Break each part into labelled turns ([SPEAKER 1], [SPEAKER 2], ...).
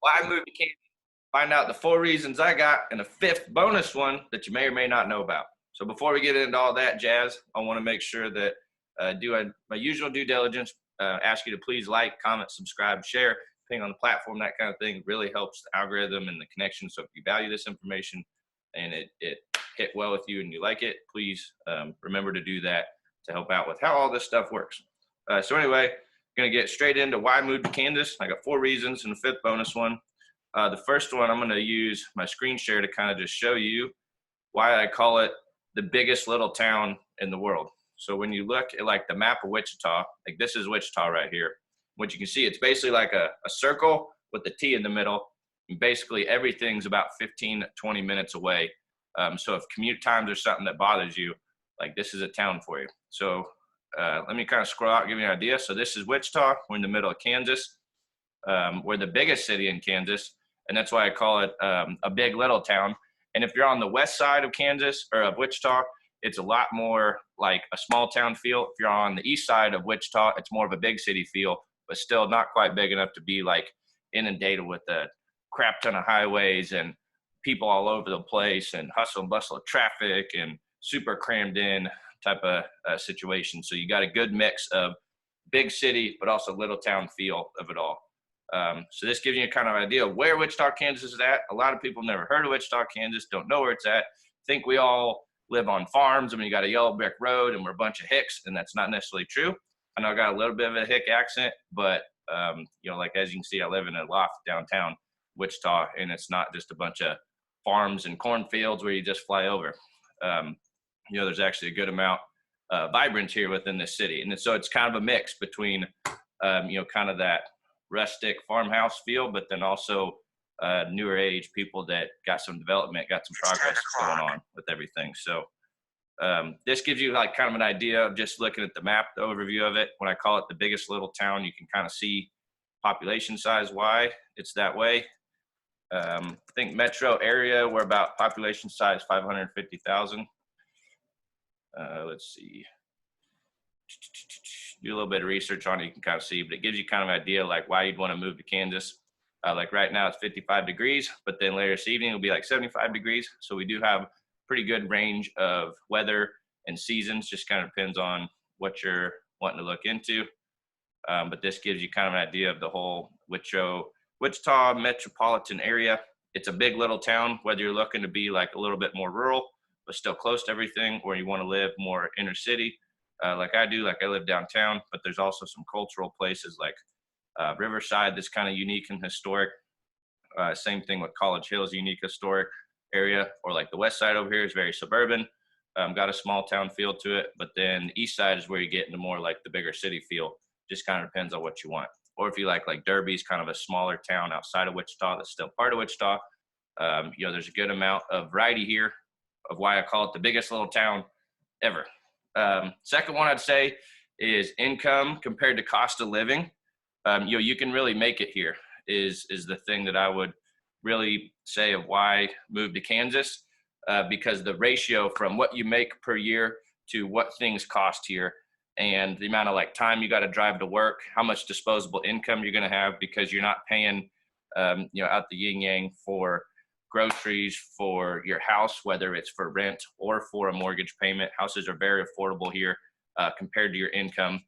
[SPEAKER 1] why I moved to Kansas. Find out the 4 reasons I got, and a 5th bonus one that you may or may not know about. So before we get into all that jazz, I want to make sure that my usual due diligence. Ask you to please like, comment, subscribe, share, depending on the platform. That kind of thing really helps the algorithm and the connection. So if you value this information and it hit well with you and you like it, please remember to do that to help out with how all this stuff works. So anyway, going to get straight into why I moved to Kansas. I got 4 reasons and a 5th bonus one. The first one, I'm going to use my screen share to kind of just show you why I call it the biggest little town in the world. So when you look at like the map of Wichita, like this is Wichita right here. What you can see, it's basically like a circle with the T in the middle. And basically everything's about 15, 20 minutes away. So if commute times are something that bothers you, like this is a town for you. So let me kind of scroll out and give you an idea. So this is Wichita. We're in the middle of Kansas. We're the biggest city in Kansas, and that's why I call it a big little town. And if you're on the west side of Kansas or of Wichita, it's a lot more like a small town feel. If you're on the east side of Wichita, it's more of a big city feel, but still not quite big enough to be like inundated with a crap ton of highways and people all over the place and hustle and bustle of traffic and super crammed in type of situation. So you got a good mix of big city, but also little town feel of it all. So this gives you a kind of idea of where Wichita, Kansas is at. A lot of people never heard of Wichita, Kansas, don't know where it's at. Think we all live on farms. I mean, you got a yellow brick road and we're a bunch of hicks, and that's not necessarily true. I know I got a little bit of a hick accent, but like as you can see, I live in a loft downtown Wichita, and it's not just a bunch of farms and cornfields where you just fly over. There's actually a good amount of vibrance here within this city. And so it's kind of a mix between, kind of that rustic farmhouse feel, but then also newer age people that got some development, got some progress going on with everything. So this gives you like kind of an idea of just looking at the map, the overview of it. When I call it the biggest little town, you can kind of see population size, why it's that way. I think metro area, we're about population size 550,000. Let's see. Do a little bit of research on it, you can kind of see, but it gives you kind of an idea like why you'd want to move to Kansas. Like right now it's 55 degrees, but then later this evening it'll be like 75 degrees. So we do have pretty good range of weather and seasons, just kind of depends on what you're wanting to look into. But this gives you kind of an idea of the whole Wichita metropolitan area. It's a big little town, whether you're looking to be like a little bit more rural, but still close to everything, or you want to live more inner city. Like I do, like I live downtown, but there's also some cultural places like Riverside that's kind of unique and historic. Same thing with College Hill's unique historic area, or like the west side over here is very suburban, got a small town feel to it, but then the east side is where you get into more like the bigger city feel. Just kind of depends on what you want. Or if you like Derby's kind of a smaller town outside of Wichita that's still part of Wichita. There's a good amount of variety here of why I call it the biggest little town ever. Second one I'd say is income compared to cost of living. You can really make it here is the thing that I would really say of why move to Kansas, because the ratio from what you make per year to what things cost here, and the amount of like time you got to drive to work, how much disposable income you're going to have, because you're not paying, out the yin yang for groceries, for your house, whether it's for rent or for a mortgage payment. Houses are very affordable here compared to your income.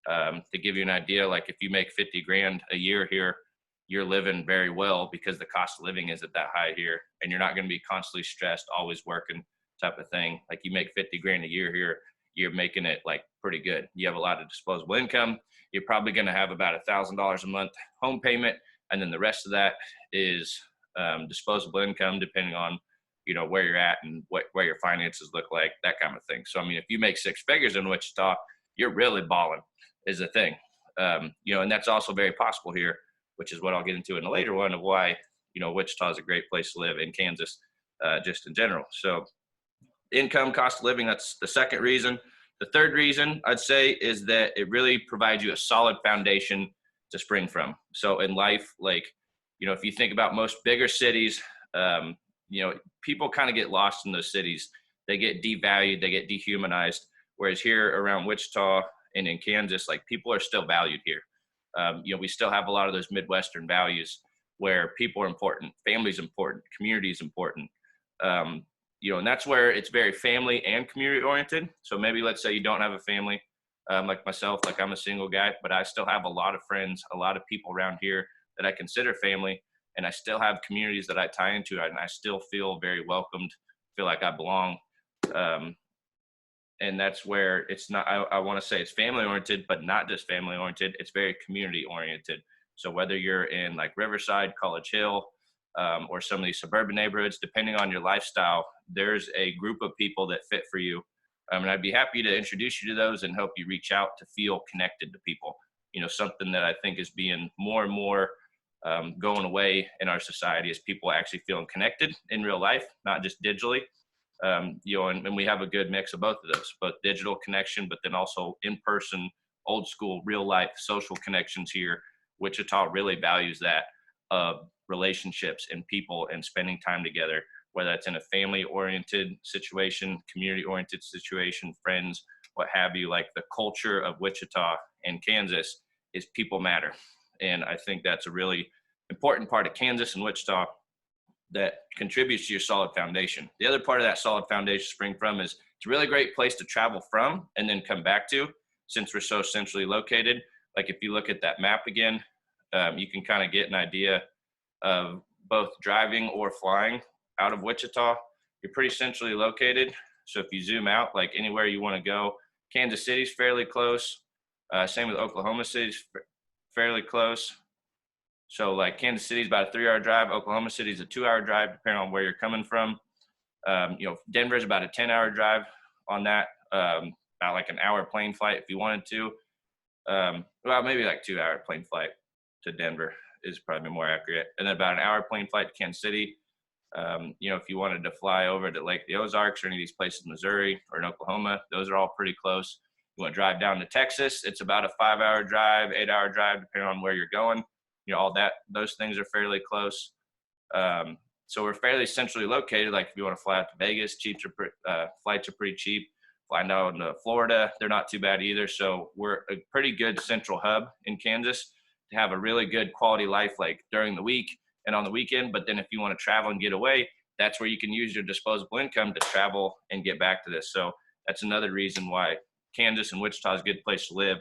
[SPEAKER 1] To give you an idea, like if you make 50 grand a year here, you're living very well because the cost of living isn't that high here, and you're not going to be constantly stressed, always working type of thing. Like you make 50 grand a year here, you're making it like pretty good. You have a lot of disposable income. You're probably going to have about $1,000 a month home payment, and then the rest of that is disposable income, depending on where you're at and where your finances look like, that kind of thing. So I mean, if you make 6 figures in Wichita, you're really balling is the thing. And that's also very possible here, which is what I'll get into in a later one of why Wichita is a great place to live in Kansas, just in general. So income, cost of living, that's the second reason. The third reason I'd say is that it really provides you a solid foundation to spring from. So in life, like, if you think about most bigger cities, people kind of get lost in those cities. They get devalued, they get dehumanized. Whereas here around Wichita and in Kansas, like people are still valued here. We still have a lot of those Midwestern values where people are important, family's important, community is important. And that's where it's very family and community oriented. So maybe let's say you don't have a family, like myself, like I'm a single guy, but I still have a lot of friends, a lot of people around here that I consider family, and I still have communities that I tie into, and I still feel very welcomed, feel like I belong. And that's where it's not, I want to say it's family oriented, but not just family oriented. It's very community oriented. So whether you're in like Riverside, College Hill, or some of these suburban neighborhoods, depending on your lifestyle, there's a group of people that fit for you. And I'd be happy to introduce you to those and help you reach out to feel connected to people. Something that I think is being more and more going away in our society is people actually feeling connected in real life, not just digitally. And we have a good mix of both of those, both digital connection, but then also in-person, old school, real life social connections here. Wichita really values that, relationships and people and spending time together, whether that's in a family oriented situation, community oriented situation, friends, what have you. Like the culture of Wichita and Kansas is people matter. And I think that's a really important part of Kansas and Wichita that contributes to your solid foundation. The other part of that solid foundation spring from is it's a really great place to travel from and then come back to, since we're so centrally located. Like if you look at that map again, you can kind of get an idea of both driving or flying out of Wichita. You're pretty centrally located. So if you zoom out, like anywhere you want to go, Kansas City's fairly close. Same with Oklahoma City's fairly close. So like Kansas City's about a 3-hour drive. Oklahoma City's a 2-hour drive, depending on where you're coming from. Denver's about a 10-hour drive on that. About like an hour plane flight if you wanted to. Well, maybe like 2-hour plane flight to Denver is probably more accurate. And then about an hour plane flight to Kansas City. If you wanted to fly over to Lake the Ozarks or any of these places in Missouri or in Oklahoma, those are all pretty close. You want to drive down to Texas, it's about a 5-hour drive, 8-hour drive, depending on where you're going. All that, those things are fairly close. So we're fairly centrally located. Like if you want to fly out to Vegas, flights are pretty cheap. Flying down to Florida, they're not too bad either. So we're a pretty good central hub in Kansas to have a really good quality life, like during the week and on the weekend. But then if you want to travel and get away, that's where you can use your disposable income to travel and get back to this. So that's another reason why Kansas and Wichita is a good place to live.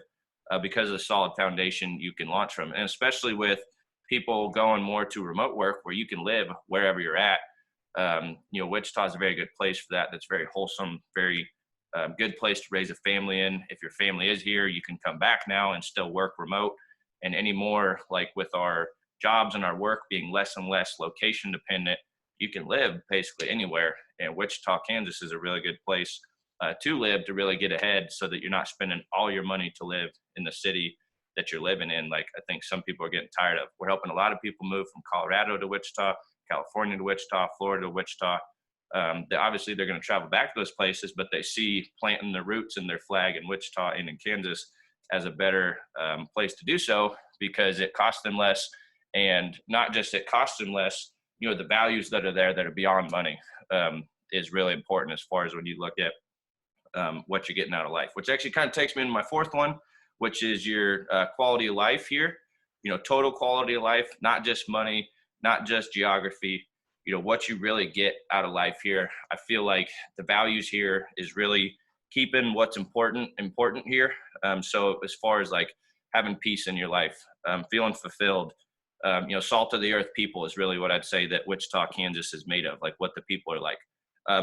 [SPEAKER 1] Because of the solid foundation you can launch from. And especially with people going more to remote work where you can live wherever you're at. Wichita is a very good place for that. That's very wholesome, very good place to raise a family in. If your family is here, you can come back now and still work remote. And anymore, like with our jobs and our work being less and less location dependent, you can live basically anywhere. And Wichita, Kansas is a really good place to live, to really get ahead, so that you're not spending all your money to live in the city that you're living in. Like I think some people are getting tired of. We're helping a lot of people move from Colorado to Wichita, California to Wichita, Florida to Wichita. Obviously they're going to travel back to those places, but they see planting their roots and their flag in Wichita and in Kansas as a better place to do so, because it costs them less. And not just it costs them less, the values that are there that are beyond money is really important, as far as when you look at what you're getting out of life, which actually kind of takes me into my fourth one, which is your quality of life here. Total quality of life, not just money, not just geography, what you really get out of life here. I feel like the values here is really keeping what's important here. So as far as like having peace in your life, feeling fulfilled, salt of the earth people is really what I'd say that Wichita, Kansas is made of, like what the people are like.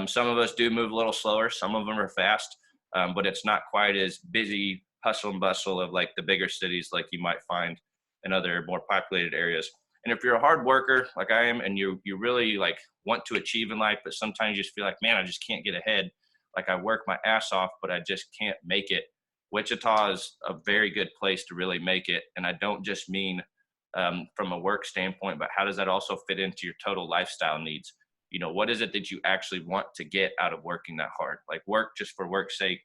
[SPEAKER 1] Some of us do move a little slower. Some of them are fast, but it's not quite as busy, hustle and bustle of like the bigger cities like you might find in other more populated areas. And if you're a hard worker like I am, and you really like want to achieve in life, but sometimes you just feel like, man, I just can't get ahead. Like I work my ass off, but I just can't make it. Wichita is a very good place to really make it. And I don't just mean from a work standpoint, but how does that also fit into your total lifestyle needs? What is it that you actually want to get out of working that hard? Like work just for work's sake,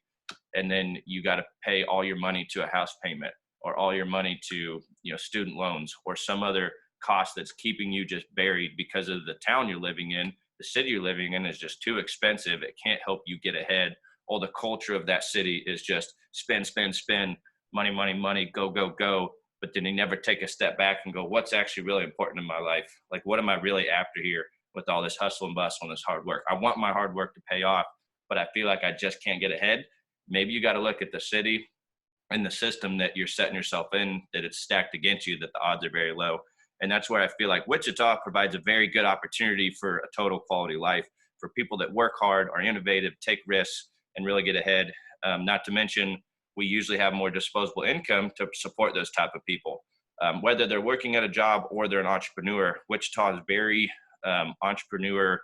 [SPEAKER 1] and then you got to pay all your money to a house payment, or all your money to, student loans, or some other cost that's keeping you just buried because of the town you're living in. The city you're living in is just too expensive. It can't help you get ahead. All the culture of that city is just spend, money, go, go, go. but then you never take a step back and go, what's actually really important in my life? Like, what am I really after here with all this hustle and bustle and this hard work? I want my hard work to pay off, but I feel like I just can't get ahead. Maybe you got to look at the city and the system that you're setting yourself in, that it's stacked against you, that the odds are very low. And that's where I feel like Wichita provides a very good opportunity for a total quality life for people that work hard, are innovative, take risks, and really get ahead. Not to mention, we usually have more disposable income to support those type of people. Whether they're working at a job or they're an entrepreneur, Wichita is very entrepreneur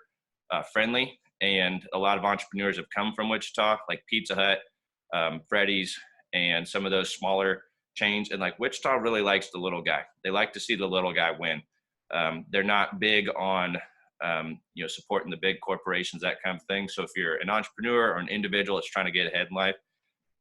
[SPEAKER 1] friendly. And a lot of entrepreneurs have come from Wichita, like Pizza Hut, Freddy's, and some of those smaller chains. And like Wichita really likes the little guy. They like to see the little guy win. They're not big on supporting the big corporations, that kind of thing. So if you're an entrepreneur or an individual that's trying to get ahead in life,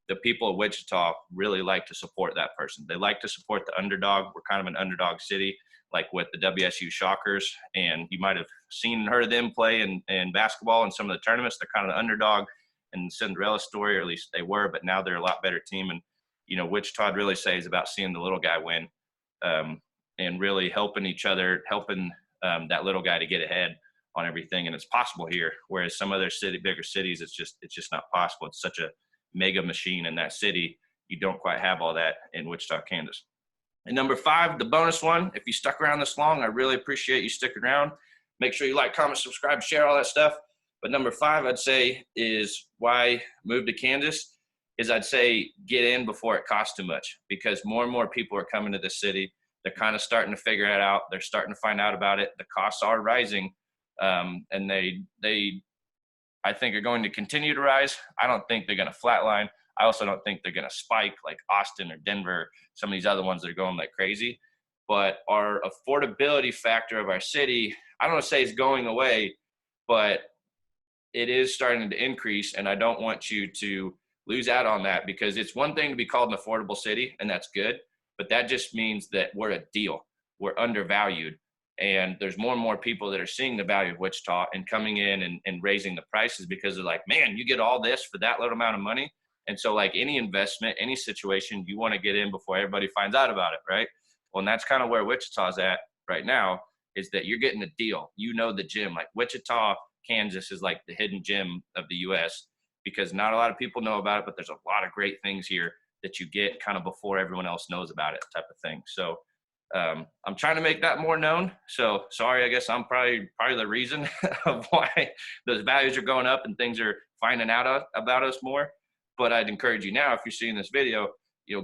[SPEAKER 1] the people of Wichita really like to support that person. They like to support the underdog. We're kind of an underdog city, like with the WSU Shockers. And you might have seen and heard of them play in basketball and some of the tournaments. They're kind of the underdog in the Cinderella story, or at least they were, but now they're a lot better team. And, Wichita, I'd really say, is about seeing the little guy win, and really helping each other, helping that little guy to get ahead on everything. And it's possible here, whereas some other bigger cities, it's just not possible. It's such a mega machine in that city. You don't quite have all that in Wichita, Kansas. And number 5, the bonus one. If you stuck around this long, I really appreciate you sticking around. Make sure you like, comment, subscribe, share, all that stuff. But number 5, I'd say, is why move to Kansas, is I'd say get in before it costs too much, because more and more people are coming to the city. They're kind of starting to figure it out. They're starting to find out about it. The costs are rising, and they I think are going to continue to rise. I don't think they're going to flatline. I also don't think they're going to spike like Austin or Denver, some of these other ones that are going like crazy. But our affordability factor of our city, I don't want to say it's going away, but it is starting to increase. And I don't want you to lose out on that, because it's one thing to be called an affordable city, and that's good. But that just means that we're a deal. We're undervalued. And there's more and more people that are seeing the value of Wichita and coming in and raising the prices, because they're like, man, you get all this for that little amount of money. And so like any investment, any situation, you want to get in before everybody finds out about it, right? Well, and that's kind of where Wichita's at right now, is that you're getting a deal. The gym, like Wichita, Kansas is like the hidden gem of the U.S., because not a lot of people know about it, but there's a lot of great things here that you get kind of before everyone else knows about it, type of thing. So I'm trying to make that more known. So sorry, I guess I'm probably the reason of why those values are going up and things are finding out about us more. But I'd encourage you now, if you're seeing this video,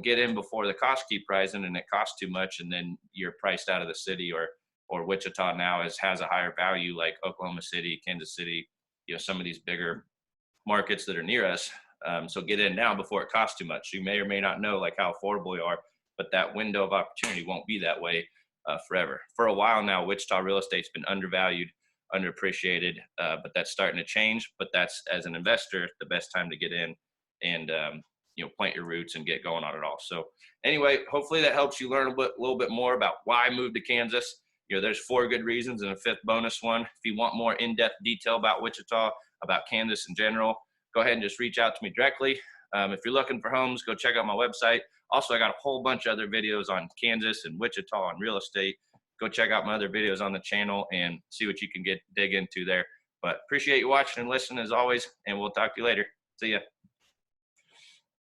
[SPEAKER 1] get in before the costs keep rising and it costs too much, and then you're priced out of the city. Or Wichita now has a higher value, like Oklahoma City, Kansas City, some of these bigger markets that are near us. So get in now before it costs too much. You may or may not know like how affordable you are, but that window of opportunity won't be that way forever. For a while now, Wichita real estate's been undervalued, underappreciated, but that's starting to change. But that's, as an investor, the best time to get in and plant your roots and get going on it all. So anyway, hopefully that helps you learn a little bit more about why move to Kansas. There's 4 good reasons and a 5th bonus one. If you want more in-depth detail about Wichita, about Kansas in general, go ahead and just reach out to me directly. If you're looking for homes, go check out my website. Also, I got a whole bunch of other videos on Kansas and Wichita and real estate. Go check out my other videos on the channel and see what you can dig into there. But appreciate you watching and listening as always, and we'll talk to you later. See ya.